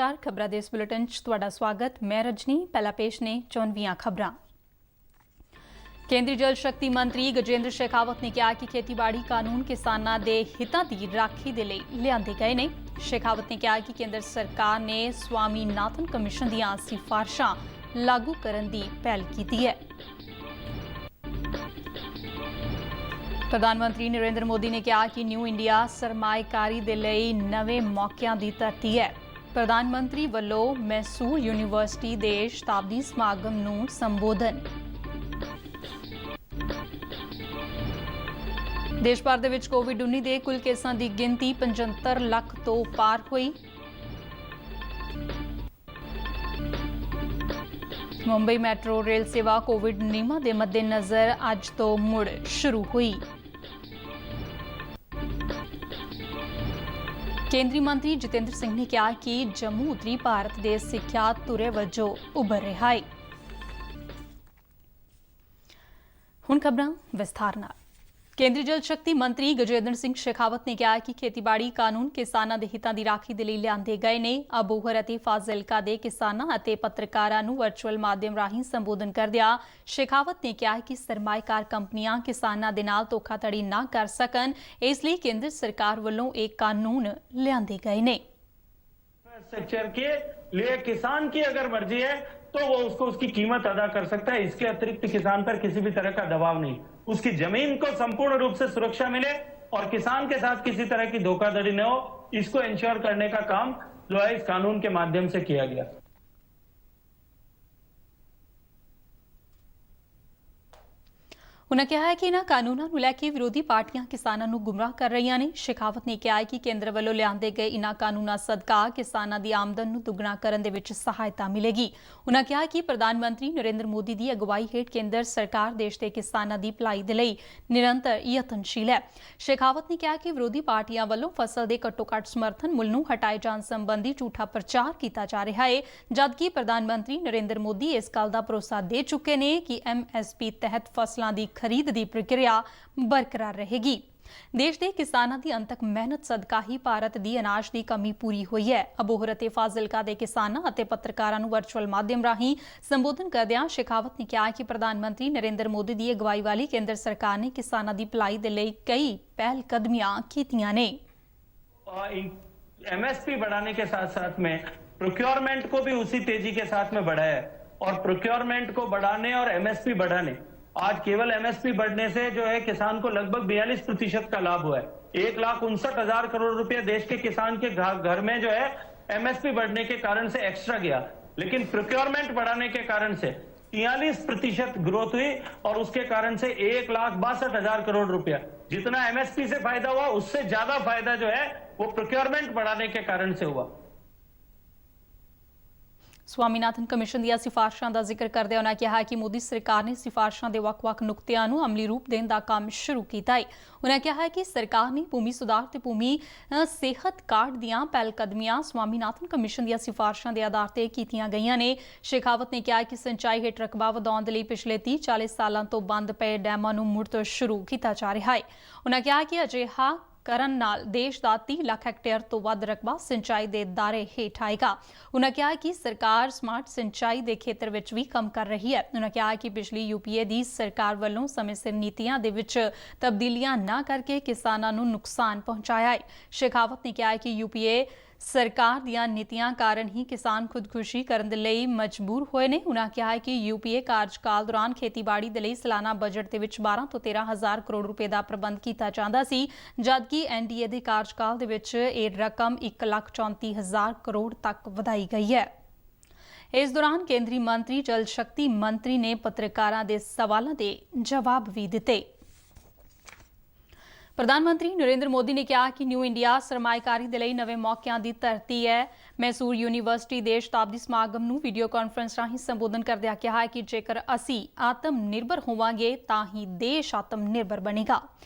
नमस्कार खबरां दे इस बुलेटिन च तुहाडा स्वागत। मैं रजनी। पहला पेश ने 94 खबरां। केंद्रीय जल शक्ति मंत्री गजेंद्र शेखावत ने कहा कि खेतीबाड़ी कानून किसानां दे हितां दी राखी दे लई लिआंदे गए ने। शेखावत ने कहा कि केंद्र सरकार ने स्वामीनाथन कमीशन दीआं सिफारिशां लागू करन दी पहल कीती है। प्रधानमंत्री नरेंद्र मोदी ने कहा कि न्यू इंडिया सरमाएकारी दे लई नवे मौकिਆਂ ਦੀ ਧਰਤੀ है। प्रधानमंत्री ਵੱਲੋਂ मैसूर यूनिवर्सिटी ਦੇ ਸ਼ਤਾਬਦੀ ਸਮਾਗਮ ਨੂੰ ਸੰਬੋਧਨ। देश भर ਦੇ ਵਿੱਚ कोविड-19 ਦੇ ਕੁੱਲ ਕੇਸਾਂ ਦੀ ਗਿਣਤੀ 75 ਲੱਖ ਤੋਂ ਪਾਰ ਹੋਈ। मुंबई मैट्रो रेल सेवा कोविड नियमां ਦੇ मद्देनज़र ਅੱਜ ਤੋਂ ਮੁੜ ਸ਼ੁਰੂ हुई। केंद्रीय मंत्री जितेंद्र सिंह ने कहा कि जम्मू उत्तरी भारत के सिक्ख्या धुरे वजों उभर रहा है। हुण खबरां विस्तार नाल। केंद्रीय जल शक्ति मंत्री गजेंद्र सिंह शेखावत ने कहा कि खेतीबाड़ी कानून किसानां दे हितां दी राखी दे लई लिआंदे गए ने। अबोहर अते फाजिलका दे किसानां अते पत्रकारां नूं वर्चुअल माध्यम राहीं संबोधन करदिआं शेखावत ने कहा कि सरमाएकार कंपनियां किसानां दे नाल धोखाधड़ी ना कर सकन, इसलिए केंद्र सरकार वल्लों एक कानून लिआंदे गए ने। स्ट्रक्चर के लिए किसान की अगर मर्जी है तो वो उसको उसकी कीमत अदा कर सकता है। इसके अतिरिक्त किसान पर किसी भी तरह का दबाव नहीं। उसकी जमीन को संपूर्ण रूप से सुरक्षा मिले और किसान के साथ किसी तरह की धोखाधड़ी न हो, इसको इंश्योर करने का काम जो है इस कानून के माध्यम से किया गया। उन्होंने कहा है कि इन्हां कानूनां नूं लैके विरोधी पार्टियां किसानां नूं गुमराह कर रहीआं ने। शेखावत ने कहा है कि केंद्र वल्लों लिआंदे गए इन्हां कानूनां सदका किसानां दी आमदन नूं दुगना करन दे विच सहायता मिलेगी। उन्होंने कहा कि प्रधानमंत्री नरेंद्र मोदी दी अगवाई हेठ केंद्र सरकार देश दे किसानां दी भलाई दे लई निरंतर यतनशील है। शेखावत ने कहा कि विरोधी पार्टियां वल्लों फसल दे घट्टो-घट्ट समर्थन मुल नूं हटाए जाण संबंधी झूठा प्रचार कीता जा रहा है, जबकि प्रधानमंत्री नरेंद्र मोदी इस गल दा भरोसा दे चुके ने कि MSP तहत फसलां दी खरीद की प्रक्रिया बरकरार रहेगी। देश के किसानों की अंतक मेहनत सदका ही भारत की अनाज की कमी पूरी हुई है। अबोहर ते फाजिलका के किसानों और पत्रकारों को वर्चुअल माध्यम राही संबोधन करदिआं शेखावत ने कहा कि प्रधानमंत्री नरेंद्र मोदी की अगवाई वाली केंद्र सरकार ने किसानों की भलाई के लिए कई पहलकदमियां कीतियां ने। MSP बढ़ाने के साथ साथ में प्रोक्योरमेंट को भी उसी तेजी के साथ में बढ़ाया है और प्रोक्योरमेंट को बढ़ाने और MSP बढ़ाने आज केवल MSP बढ़ने से जो है किसान को लगभग 42% का लाभ हुआ है। 1,59,000 करोड़ रुपए देश के किसान के घर में जो है MSP बढ़ने के कारण से एक्स्ट्रा गया, लेकिन प्रोक्योरमेंट बढ़ाने के कारण से 43% ग्रोथ हुई और उसके कारण से 1,62,000 करोड़ रुपया जितना MSP से फायदा हुआ उससे ज्यादा फायदा जो है वो प्रोक्योरमेंट बढ़ाने के कारण से हुआ। स्वामीनाथन कमीशन ਦੀਆਂ ਸਿਫਾਰਸ਼ਾਂ ਦਾ ਜ਼ਿਕਰ ਕਰਦਿਆਂ ਉਨ੍ਹਾਂ ਕਿਹਾ ਕਿ ਮੋਦੀ ਸਰਕਾਰ ਨੇ ਸਿਫਾਰਸ਼ਾਂ ਦੇ ਵੱਖ-ਵੱਖ ਨੁਕਤਿਆਂ ਨੂੰ ਅਮਲੀ ਰੂਪ ਦੇਣ ਦਾ ਕੰਮ ਸ਼ੁਰੂ ਕੀਤਾ ਹੈ। ਉਨ੍ਹਾਂ ਕਿਹਾ ਕਿ ਸਰਕਾਰ ਨੇ ਭੂਮੀ ਸੁਧਾਰ ਤੇ ਭੂਮੀ ਸਿਹਤ ਕਾਰਡ ਦੀਆਂ ਪਹਿਲਕਦਮੀਆਂ स्वामीनाथन ਕਮਿਸ਼ਨ ਦੀਆਂ ਸਿਫਾਰਸ਼ਾਂ ਦੇ ਆਧਾਰ ਤੇ ਕੀਤੀਆਂ ਗਈਆਂ ਨੇ। शेखावत ने कहा कि ਸਿੰਚਾਈ ਹੇਠ ਰਕਬਾ ਵਧਾਉਣ ਦੇ ਲਈ ਪਿਛਲੇ 30-40 ਸਾਲਾਂ ਤੋਂ ਬੰਦ ਪਏ ਡੈਮਾਂ ਨੂੰ ਮੁੜ ਤੋਂ ਸ਼ੁਰੂ ਕੀਤਾ ਜਾ ਰਿਹਾ ਹੈ। ਉਨ੍ਹਾਂ ਕਿਹਾ ਕਿ ਅਜਿਹਾ ਕਰਨ ਨਾਲ ਦੇਸ਼ ਦਾ 30 ਲੱਖ ਹੈਕਟੇਅਰ ਤੋਂ ਵੱਧ ਰਕਬਾ ਸਿੰਚਾਈ ਦੇ ਦਾਇਰੇ ਹੇਠ ਆਏਗਾ। ਉਨ੍ਹਾਂ ਕਿਹਾ ਕਿ ਸਰਕਾਰ ਸਮਾਰਟ ਸਿੰਚਾਈ ਦੇ ਖੇਤਰ ਵਿੱਚ ਵੀ ਕੰਮ ਕਰ ਰਹੀ ਹੈ। ਉਨ੍ਹਾਂ ਕਿਹਾ ਕਿ ਪਿਛਲੀ UPA ਦੀ ਸਰਕਾਰ ਵੱਲੋਂ ਸਮੇਂ ਸਿਰ ਨੀਤੀਆਂ ਦੇ ਵਿੱਚ ਤਬਦੀਲੀਆਂ ਨਾ ਕਰਕੇ ਕਿਸਾਨਾਂ ਨੂੰ ਨੁਕਸਾਨ ਪਹੁੰਚਾਇਆ ਹੈ। शेखावत ने कहा कि UPA सरकार ਦੀਆਂ ਨੀਤੀਆਂ ਕਾਰਨ ਹੀ ਕਿਸਾਨ ਖੁਦਕੁਸ਼ੀ ਕਰਨ ਦੇ ਲਈ ਮਜਬੂਰ ਹੋਏ ਨੇ। ਉਨ੍ਹਾਂ ਕਿਹਾ ਹੈ ਕਿ UPA ਕਾਰਜਕਾਲ ਦੌਰਾਨ ਖੇਤੀਬਾੜੀ ਦੇ ਲਈ ਸਾਲਾਨਾ ਬਜਟ ਦੇ ਵਿੱਚ 12 ਤੋਂ 13 ਹਜ਼ਾਰ ਕਰੋੜ ਰੁਪਏ ਦਾ ਪ੍ਰਬੰਧ ਕੀਤਾ ਜਾਂਦਾ ਸੀ, ਜਦਕਿ NDA ਦੇ ਕਾਰਜਕਾਲ ਦੇ ਵਿੱਚ ਇਹ ਰਕਮ 1,34,000 ਕਰੋੜ ਤੱਕ ਵਧਾਈ ਗਈ ਹੈ। इस दौरान केंद्रीय मंत्री जल शक्ति मंत्री ने पत्रकारों के सवालों के जवाब भी दिते। प्रधानमंत्री नरेंद्र मोदी ने कहा कि न्यू इंडिया सरमाएकारी दे लई नवे मौकिਆਂ ਦੀ ਧਰਤੀ है। मैसूर यूनिवर्सिटी ਦੇ ਸ਼ਤਾਬਦੀ ਸਮਾਗਮ ਨੂੰ ਵੀਡੀਓ ਕਾਨਫਰੰਸ ਰਾਹੀਂ ਸੰਬੋਧਨ ਕਰਦਿਆਂ ਕਿਹਾ ਕਿ ਜੇਕਰ ਅਸੀਂ ਆਤਮ ਨਿਰਭਰ ਹੋਵਾਂਗੇ ਤਾਂ ਹੀ ਦੇਸ਼ ਆਤਮ ਨਿਰਭਰ ਬਣੇਗਾ।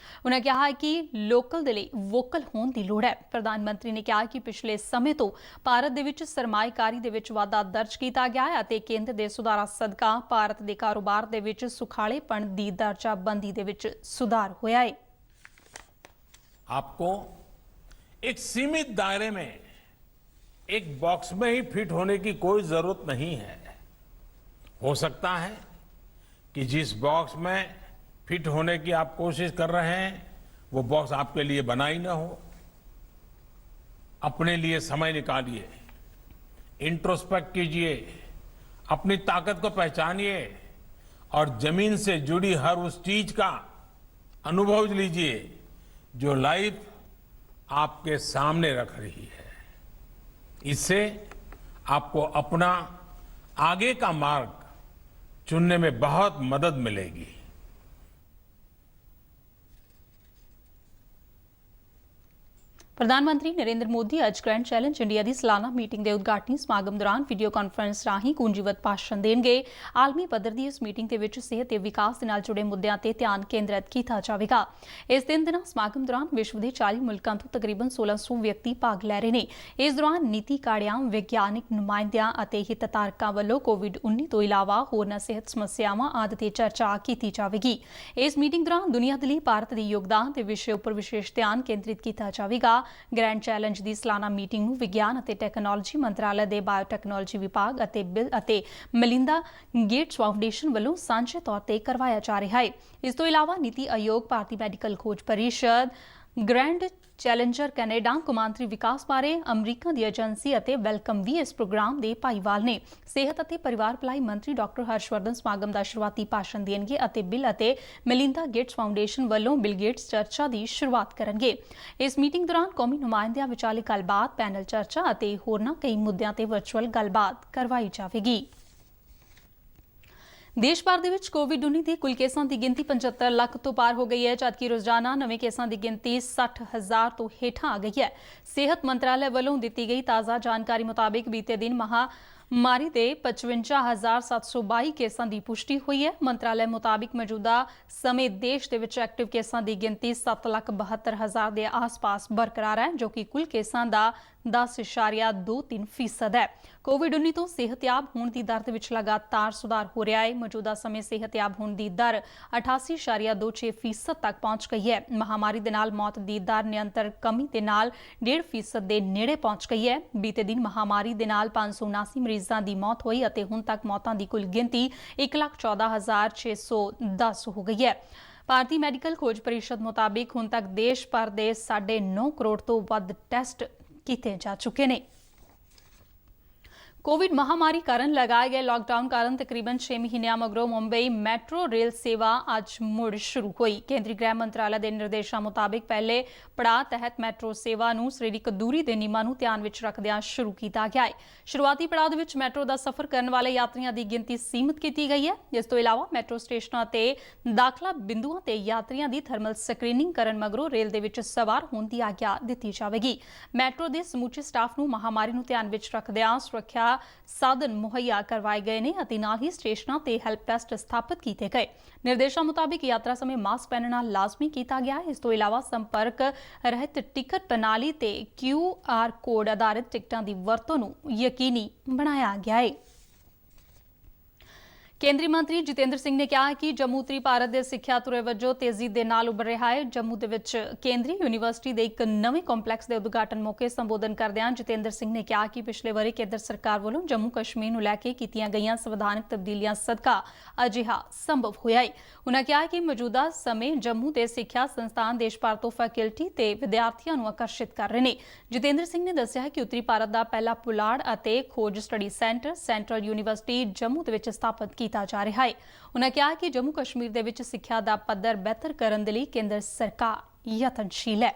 ਉਨ੍ਹਾਂ ਕਿਹਾ ਕਿ ਲੋਕਲ ਦੇ ਲਈ ਵੋਕਲ ਹੋਣ ਦੀ ਲੋੜ ਹੈ। ਪ੍ਰਧਾਨ ਮੰਤਰੀ ਨੇ ਕਿਹਾ ਕਿ ਪਿਛਲੇ ਸਮੇਂ ਤੋਂ ਭਾਰਤ ਦੇ ਵਿੱਚ ਸਰਮਾਏਕਾਰੀ ਦੇ ਵਿੱਚ ਵਾਧਾ ਦਰਜ ਕੀਤਾ ਗਿਆ ਹੈ ਅਤੇ ਕੇਂਦਰ ਦੇ ਸੁਧਾਰਾਂ ਸਦਕਾ ਭਾਰਤ ਦੇ ਕਾਰੋਬਾਰ ਦੇ ਵਿੱਚ ਸੁਖਾਲੇਪਣ ਦੀ ਦਰਜਾਬੰਦੀ ਦੇ ਵਿੱਚ ਸੁਧਾਰ ਹੋਇਆ ਹੈ। आपको एक सीमित दायरे में एक बॉक्स में ही फिट होने की कोई जरूरत नहीं है। हो सकता है कि जिस बॉक्स में फिट होने की आप कोशिश कर रहे हैं वो बॉक्स आपके लिए बना ही ना हो। अपने लिए समय निकालिए, इंट्रोस्पेक्ट कीजिए, अपनी ताकत को पहचानिए और जमीन से जुड़ी हर उस चीज का अनुभव लीजिए जो लाइफ आपके सामने रख रही है। इससे आपको अपना आगे का मार्ग चुनने में बहुत मदद मिलेगी। ਪ੍ਰਧਾਨ ਮੰਤਰੀ ਨਰਿੰਦਰ ਮੋਦੀ ਅੱਜ ਗ੍ਰੈਂਡ ਚੈਲੰਜ ਇੰਡੀਆ ਦੀ ਸਾਲਾਨਾ ਮੀਟਿੰਗ ਦੇ ਉਦਘਾਟਨੀ ਸਮਾਗਮ ਦੌਰਾਨ ਵੀਡੀਓ ਕਾਨਫਰੰਸ ਰਾਹੀਂ ਪੂੰਜੀਵਤ ਭਾਸ਼ਣ ਦੇਣਗੇ। ਆਲਮੀ ਪੱਧਰ ਦੀ ਇਸ ਮੀਟਿੰਗ ਦੇ ਵਿੱਚ ਸਿਹਤ ਤੇ ਵਿਕਾਸ ਦੇ ਨਾਲ ਜੁੜੇ ਮੁੱਦਿਆਂ ਤੇ ਧਿਆਨ ਕੇਂਦਰਿਤ ਕੀਤਾ ਜਾਵੇਗਾ। ਇਸ ਦਿਨਾਂ ਸਮਾਗਮ ਦੌਰਾਨ ਵਿਸ਼ਵ ਦੇ 40 ਮੁਲਕਾਂ ਤੋਂ ਤਕਰੀਬਨ 1600 ਵਿਅਕਤੀ ਭਾਗ ਲੈ ਰਹੇ ਨੇ। ਇਸ ਦੌਰਾਨ ਨੀਤੀ ਕਾੜਿਆਂ, ਵਿਗਿਆਨਿਕ ਨੁਮਾਇੰਦਿਆਂ ਅਤੇ ਹਿੱਤਧਾਰਕਾਂ ਵੱਲੋਂ ਕੋਵਿਡ-19 ਤੋਂ ਇਲਾਵਾ ਹੋਰਨਾਂ ਸਿਹਤ ਸਮੱਸਿਆਵਾਂ ਆਦਿ ਤੇ ਚਰਚਾ ਕੀਤੀ ਜਾਵੇਗੀ। ਇਸ ਮੀਟਿੰਗ ਦੌਰਾਨ ਦੁਨੀਆ ਦੇ ਲਈ ਭਾਰਤ ਦੇ ਯੋਗਦਾਨ ਦੇ ਵਿਸ਼ੇ ਉੱਪਰ ਵਿਸ਼ੇਸ਼ ਧਿਆਨ ਕੇਂਦਰਿਤ ਕੀਤਾ ਜਾਵੇਗਾ। ਗ੍ਰੈਂਡ ਚੈਲੰਜ ਦੀ ਸਾਲਾਨਾ ਮੀਟਿੰਗ ਨੂੰ ਵਿਗਿਆਨ ਅਤੇ ਟੈਕਨੋਲੋਜੀ ਮੰਤਰਾਲੇ ਦੇ ਬਾਇਓਟੈਕਨੋਲੋਜੀ ਵਿਭਾਗ ਅਤੇ ਬਿਲ ਅਤੇ ਮਲਿੰਦਾ ਗੇਟਸ ਫਾਊਂਡੇਸ਼ਨ ਵੱਲੋਂ ਸਾਂਝੇ ਤੌਰ ਤੇ ਕਰਵਾਇਆ ਜਾ ਰਿਹਾ ਹੈ। ਇਸ ਤੋਂ ਇਲਾਵਾ ਨੀਤੀ ਆਯੋਗ, ਭਾਰਤੀ ਮੈਡੀਕਲ ਖੋਜ ਪਰਿਸ਼ਦ, ਗ੍ਰੈਂਡ ਚੈਲੰਜਰ ਕੈਨੇਡਾ, ਕੌਮਾਂਤਰੀ ਵਿਕਾਸ ਬਾਰੇ ਅਮਰੀਕਾ ਦੀ ਏਜੰਸੀ ਅਤੇ ਵੈਲਕਮ ਵੀ ਇਸ ਪ੍ਰੋਗਰਾਮ ਦੇ ਭਾਈਵਾਲ ਨੇ। ਸਿਹਤ ਅਤੇ ਪਰਿਵਾਰ ਭਲਾਈ ਮੰਤਰੀ ਡਾਕਟਰ ਹਰਸ਼ਵਰਧਨ ਸਮਾਗਮ ਦਾ ਸ਼ੁਰੂਆਤੀ ਭਾਸ਼ਣ ਦੇਣਗੇ ਅਤੇ ਬਿਲ ਅਤੇ ਮਲਿੰਦਾ ਗੇਟਸ ਫਾਊਂਡੇਸ਼ਨ ਵੱਲੋਂ ਬਿਲ ਗੇਟਸ ਚਰਚਾ ਦੀ ਸ਼ੁਰੂਆਤ ਕਰਨਗੇ। ਇਸ ਮੀਟਿੰਗ ਦੌਰਾਨ ਕੌਮੀ ਨੁਮਾਇੰਦਿਆਂ ਵਿਚਾਲੇ ਗੱਲਬਾਤ, ਪੈਨਲ ਚਰਚਾ ਅਤੇ ਹੋਰਨਾਂ ਕਈ ਮੁੱਦਿਆਂ ਤੇ ਵਰਚੁਅਲ ਗੱਲਬਾਤ ਕਰਵਾਈ ਜਾਵੇਗੀ। ਦੇਸ਼ ਭਰ ਦੇ ਵਿੱਚ ਕੋਵਿਡ-19 ਦੇ ਕੁੱਲ ਕੇਸਾਂ ਦੀ ਗਿਣਤੀ 75 ਲੱਖ ਤੋਂ ਪਾਰ ਹੋ ਗਈ ਹੈ, ਜਦਕਿ ਰੋਜ਼ਾਨਾ ਨਵੇਂ ਕੇਸਾਂ ਦੀ ਗਿਣਤੀ 60,000 ਤੋਂ ਹੇਠਾਂ ਆ ਗਈ ਹੈ। ਸਿਹਤ ਮੰਤਰਾਲੇ ਵੱਲੋਂ ਦਿੱਤੀ ਗਈ ਤਾਜ਼ਾ ਜਾਣਕਾਰੀ ਮੁਤਾਬਿਕ ਬੀਤੇ ਦਿਨ ਮਹਾਮਾਰੀ ਦੇ 55,722 ਕੇਸਾਂ ਦੀ ਪੁਸ਼ਟੀ ਹੋਈ ਹੈ। ਮੰਤਰਾਲੇ ਮੁਤਾਬਿਕ ਮੌਜੂਦਾ ਸਮੇਂ ਦੇਸ਼ ਦੇ ਵਿੱਚ ਐਕਟਿਵ ਕੇਸਾਂ ਦੀ ਗਿਣਤੀ 7,72,000 ਦੇ ਆਸ-ਪਾਸ ਬਰਕਰਾਰ ਹੈ, ਜੋ ਕਿ ਕੁੱਲ ਕੇਸਾਂ ਦਾ 10.23% ਹੈ। ਕੋਵਿਡ-19 ਤੋਂ ਸਿਹਤਯਾਬ ਹੋਣ ਦੀ ਦਰ ਦੇ ਵਿੱਚ ਲਗਾਤਾਰ ਸੁਧਾਰ ਹੋ ਰਿਹਾ ਹੈ। ਮੌਜੂਦਾ ਸਮੇਂ ਸਿਹਤਯਾਬ ਹੋਣ ਦੀ ਦਰ 88.26% ਤੱਕ ਪਹੁੰਚ ਗਈ ਹੈ। ਮਹਾਮਾਰੀ ਦੇ ਨਾਲ ਮੌਤ ਦੀ ਦਰ ਨਿਰੰਤਰ ਕਮੀ ਦੇ ਨਾਲ 1.5% ਦੇ ਨੇੜੇ ਪਹੁੰਚ ਗਈ ਹੈ। ਬੀਤੇ ਦਿਨ ਮਹਾਮਾਰੀ ਦੇ ਨਾਲ 579 ਮਰੀਜ਼ਾਂ ਦੀ ਮੌਤ ਹੋਈ ਅਤੇ ਹੁਣ ਤੱਕ ਮੌਤਾਂ ਦੀ ਕੁੱਲ ਗਿਣਤੀ 1,14,610 ਹੋ ਗਈ ਹੈ। ਭਾਰਤੀ ਮੈਡੀਕਲ ਖੋਜ ਪਰਿਸ਼ਦ ਮੁਤਾਬਿਕ ਹੁਣ ਤੱਕ ਦੇਸ਼ ਭਰ ਦੇ 9.5 ਕਰੋੜ ਤੋਂ ਵੱਧ ਟੈਸਟ ਕੀਤੇ ਜਾ ਚੁੱਕੇ ਨੇ। ਕੋਵਿਡ ਮਹਾਮਾਰੀ ਕਾਰਨ ਲਗਾਏ ਗਏ ਲਾਕਡਾਊਨ ਕਾਰਨ ਤਕਰੀਬਨ 6 ਮਹੀਨਿਆਂ ਮਗਰੋਂ ਮੁੰਬਈ ਮੈਟਰੋ ਰੇਲ ਸੇਵਾ ਅੱਜ ਮੁੜ ਸ਼ੁਰੂ ਹੋਈ। ਕੇਂਦਰੀ ਗ੍ਰਹਿ ਮੰਤਰਾਲੇ ਦੇ ਨਿਰਦੇਸ਼ਾਂ ਮੁਤਾਬਿਕ ਪਹਿਲੇ ਪੜਾਅ ਤਹਿਤ ਮੈਟਰੋ ਸੇਵਾ ਨੂੰ ਸਰੀਰਕ ਦੂਰੀ ਦੇ ਨਿਯਮਾਂ ਨੂੰ ਧਿਆਨ ਵਿੱਚ ਰੱਖਦਿਆਂ ਸ਼ੁਰੂ ਕੀਤਾ ਗਿਆ ਹੈ। ਸ਼ੁਰੂਆਤੀ ਪੜਾਅ ਦੇ ਵਿੱਚ ਮੈਟਰੋ ਦਾ ਸਫ਼ਰ ਕਰਨ ਵਾਲੇ ਯਾਤਰੀਆਂ ਦੀ ਗਿਣਤੀ ਸੀਮਿਤ ਕੀਤੀ ਗਈ ਹੈ। ਇਸ ਤੋਂ ਇਲਾਵਾ ਮੈਟਰੋ ਸਟੇਸ਼ਨਾਂ ਤੇ ਦਾਖਲਾ ਬਿੰਦੂਆਂ ਤੇ ਯਾਤਰੀਆਂ ਦੀ ਥਰਮਲ ਸਕਰੀਨਿੰਗ ਕਰਨ ਮਗਰੋਂ ਰੇਲ ਦੇ ਵਿੱਚ ਸਵਾਰ ਹੋਣ ਦੀ ਆਗਿਆ ਦਿੱਤੀ ਜਾਵੇਗੀ। ਮੈਟਰੋ ਦੇ ਸਮੁੱਚੇ ਸਟਾਫ ਨੂੰ ਮਹਾਮਾਰੀ ਨੂੰ ਧਿਆਨ ਵਿੱਚ ਰੱਖਦਿਆਂ ਸੁਰੱਖਿਆ ਸਾਧਨ ਮੁਹੱਈਆ ਕਰਵਾਏ ਗਏ ਨੇ ਅਤੇ ਨਾਲ ਹੀ ਸਟੇਸ਼ਨਾਂ ਤੇ ਹੈਲਪ ਡੈਸਕ ਸਥਾਪਿਤ ਕੀਤੇ ਗਏ। ਨਿਰਦੇਸ਼ਾਂ ਮੁਤਾਬਿਕ ਯਾਤਰਾ ਸਮੇਂ ਮਾਸਕ ਪਹਿਨਣਾ ਲਾਜ਼ਮੀ ਕੀਤਾ ਗਿਆ ਹੈ। ਇਸ ਤੋਂ ਇਲਾਵਾ ਸੰਪਰਕ ਰਹਿਤ ਟਿਕਟ ਪ੍ਰਣਾਲੀ ਤੇ QR ਕੋਡ ਆਧਾਰਿਤ ਟਿਕਟਾਂ ਦੀ ਵਰਤੋਂ ਨੂੰ ਯਕੀਨੀ ਬਣਾਇਆ ਗਿਆ ਹੈ। ਕੇਂਦਰੀ ਮੰਤਰੀ ਜਤਿੰਦਰ ਸਿੰਘ ਨੇ ਕਿਹਾ ਕਿ ਜੰਮੂ ਉੱਤਰੀ ਭਾਰਤ ਦੇ ਸਿੱਖਿਆ ਧੁਰੇ ਵਜੋਂ ਤੇਜ਼ੀ ਦੇ ਨਾਲ ਉੱਭਰ ਰਿਹਾ ਹੈ। ਜੰਮੂ ਦੇ ਵਿੱਚ ਕੇਂਦਰੀ ਯੂਨੀਵਰਸਿਟੀ ਦੇ ਇੱਕ ਨਵੇਂ ਕੰਪਲੈਕਸ ਦੇ ਉਦਘਾਟਨ ਮੌਕੇ ਸੰਬੋਧਨ ਕਰਦਿਆਂ ਜਤਿੰਦਰ ਸਿੰਘ ਨੇ ਕਿਹਾ ਕਿ ਪਿਛਲੇ ਵਰ੍ਹੇ ਕੇਂਦਰ ਸਰਕਾਰ ਵੱਲੋਂ ਜੰਮੂ ਕਸ਼ਮੀਰ ਨੂੰ ਲੈ ਕੇ ਕੀਤੀਆਂ ਗਈਆਂ ਸੰਵਿਧਾਨਕ ਤਬਦੀਲੀਆਂ ਸਦਕਾ ਅਜਿਹਾ ਸੰਭਵ ਹੋਇਆ ਹੈ। ਉਨ੍ਹਾਂ ਕਿਹਾ ਕਿ ਮੌਜੂਦਾ ਸਮੇਂ ਜੰਮੂ ਦੇ ਸਿੱਖਿਆ ਸੰਸਥਾਨ ਦੇਸ਼ ਭਰ ਤੋਂ ਫੈਕਲਟੀ ਤੇ ਵਿਦਿਆਰਥੀਆਂ ਨੂੰ ਆਕਰਸ਼ਿਤ ਕਰ ਰਹੇ ਨੇ। ਜਤਿੰਦਰ ਸਿੰਘ ਨੇ ਦੱਸਿਆ ਕਿ ਉੱਤਰੀ ਭਾਰਤ ਦਾ ਪਹਿਲਾ ਪੁਲਾੜ ਅਤੇ ਖੋਜ study centre central university Jammu ਦੇ ਵਿੱਚ ਸਥਾਪਿਤ ਕੀਤਾ ਜਾ ਰਿਹਾ ਹੈ। ਉਨ੍ਹਾਂ ਕਿਹਾ ਕਿ ਜੰਮੂ ਕਸ਼ਮੀਰ ਦੇ ਵਿੱਚ ਸਿੱਖਿਆ ਦਾ ਪੱਧਰ ਬਿਹਤਰ ਕਰਨ ਦੇ ਲਈ ਕੇਂਦਰ ਸਰਕਾਰ ਯਤਨਸ਼ੀਲ ਹੈ।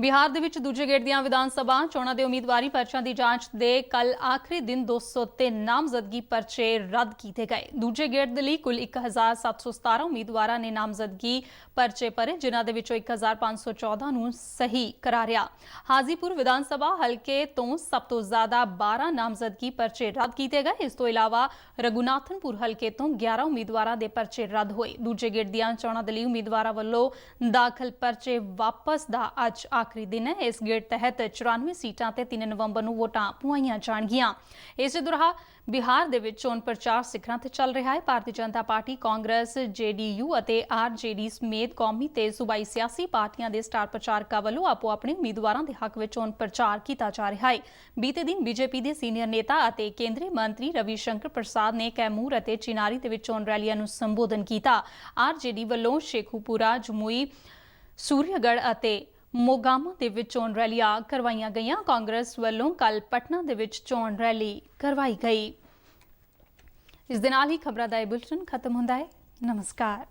ਬਿਹਾਰ ਦੇ ਵਿੱਚ ਦੂਜੇ ਗੇੜ ਦੀਆਂ ਵਿਧਾਨ ਸਭਾ ਚੋਣਾਂ ਦੇ ਉਮੀਦਵਾਰੀ ਪਰਚਿਆਂ ਦੀ ਜਾਂਚ ਦੇ ਕੱਲ ਆਖਰੀ ਦਿਨ 203 ਨਾਮਜ਼ਦਗੀ ਪਰਚੇ ਰੱਦ ਕੀਤੇ ਗਏ। ਦੂਜੇ ਗੇੜ ਦੇ ਲਈ ਕੁੱਲ 1717 ਉਮੀਦਵਾਰਾਂ ਨੇ ਨਾਮਜ਼ਦਗੀ ਪਰਚੇ ਭਰੇ, ਜਿਨ੍ਹਾਂ ਦੇ ਵਿੱਚੋਂ 1514 ਨੂੰ ਸਹੀ ਕਰਾਰਿਆ। ਹਾਜ਼ੀਪੁਰ ਵਿਧਾਨ ਸਭਾ ਹਲਕੇ ਤੋਂ ਸਭ ਤੋਂ ਜ਼ਿਆਦਾ 12 ਨਾਮਜ਼ਦਗੀ ਪਰਚੇ ਰੱਦ ਕੀਤੇ ਗਏ। ਇਸ ਤੋਂ ਇਲਾਵਾ ਰਘੁਨਾਥਨਪੁਰ ਹਲਕੇ ਤੋਂ 11 ਉਮੀਦਵਾਰਾਂ ਦੇ ਪਰਚੇ ਰੱਦ ਹੋਏ। ਦੂਜੇ ਗੇੜ ਦੀਆਂ ਚੋਣਾਂ ਦੇ ਲਈ ਉਮੀਦਵਾਰਾਂ ਵੱਲੋਂ ਦਾਖਲ ਪਰਚੇ ਵਾਪਸ ਦਾ ਅੱਜ ਆਖਰੀ ਦਿਨ ਹੈ। ਇਸ ਗੇੜ ਤਹਿਤ 94 ਸੀਟਾਂ ਤੇ 3 ਨਵੰਬਰ ਨੂੰ ਵੋਟਾਂ ਪੁਆਈਆਂ ਜਾਣਗੀਆਂ। ਇਸੇ ਦੌਰਾਨ ਬਿਹਾਰ ਦੇ ਵਿੱਚ ਚੋਣ ਪ੍ਰਚਾਰ ਸਿਖਰਾਂ ਤੇ ਚੱਲ ਰਿਹਾ ਹੈ। ਭਾਰਤੀ ਜਨਤਾ ਪਾਰਟੀ, ਕਾਂਗਰਸ, JDU ਅਤੇ RJD ਸਮੇਤ ਕੌਮੀ ਤੇ ਸੂਬਾਈ ਸਿਆਸੀ ਪਾਰਟੀਆਂ ਦੇ ਸਟਾਰ ਪ੍ਰਚਾਰਕਾਂ ਵੱਲੋਂ ਆਪੋ ਆਪਣੇ ਉਮੀਦਵਾਰਾਂ ਦੇ ਹੱਕ ਵਿੱਚ ਚੋਣ ਪ੍ਰਚਾਰ ਕੀਤਾ ਜਾ ਰਿਹਾ ਹੈ। ਬੀਤੇ ਦਿਨ BJP ਦੇ ਸੀਨੀਅਰ ਨੇਤਾ ਅਤੇ ਕੇਂਦਰੀ ਮੰਤਰੀ ਰਵੀ ਸ਼ੰਕਰ ਪ੍ਰਸਾਦ ਨੇ ਕੈਮੂਰ ਅਤੇ ਚਿਨਾਰੀ ਦੇ ਵਿੱਚ ਚੋਣ ਰੈਲੀਆਂ ਨੂੰ ਸੰਬੋਧਨ ਕੀਤਾ। RJD ਵੱਲੋਂ ਸ਼ੇਖੂਪੁਰਾ, ਜਮੂਈ, ਸੂਰਿਆਗੜ੍ਹ ਅਤੇ ਮੋਗਾਮਾ ਦੇ ਵਿੱਚ ਚੋਣ ਰੈਲੀਆਂ ਕਰਵਾਈਆਂ ਗਈਆਂ। ਕਾਂਗਰਸ ਵੱਲੋਂ ਕੱਲ ਪਟਨਾ ਦੇ ਵਿੱਚ ਚੋਣ ਰੈਲੀ ਕਰਵਾਈ ਗਈ। ਇਸ ਦੇ ਨਾਲ ਹੀ ਖਬਰਾਂ ਦਾ ਇਹ ਬੁਲੇਟਿਨ ਖਤਮ ਹੁੰਦਾ ਹੈ। ਨਮਸਕਾਰ।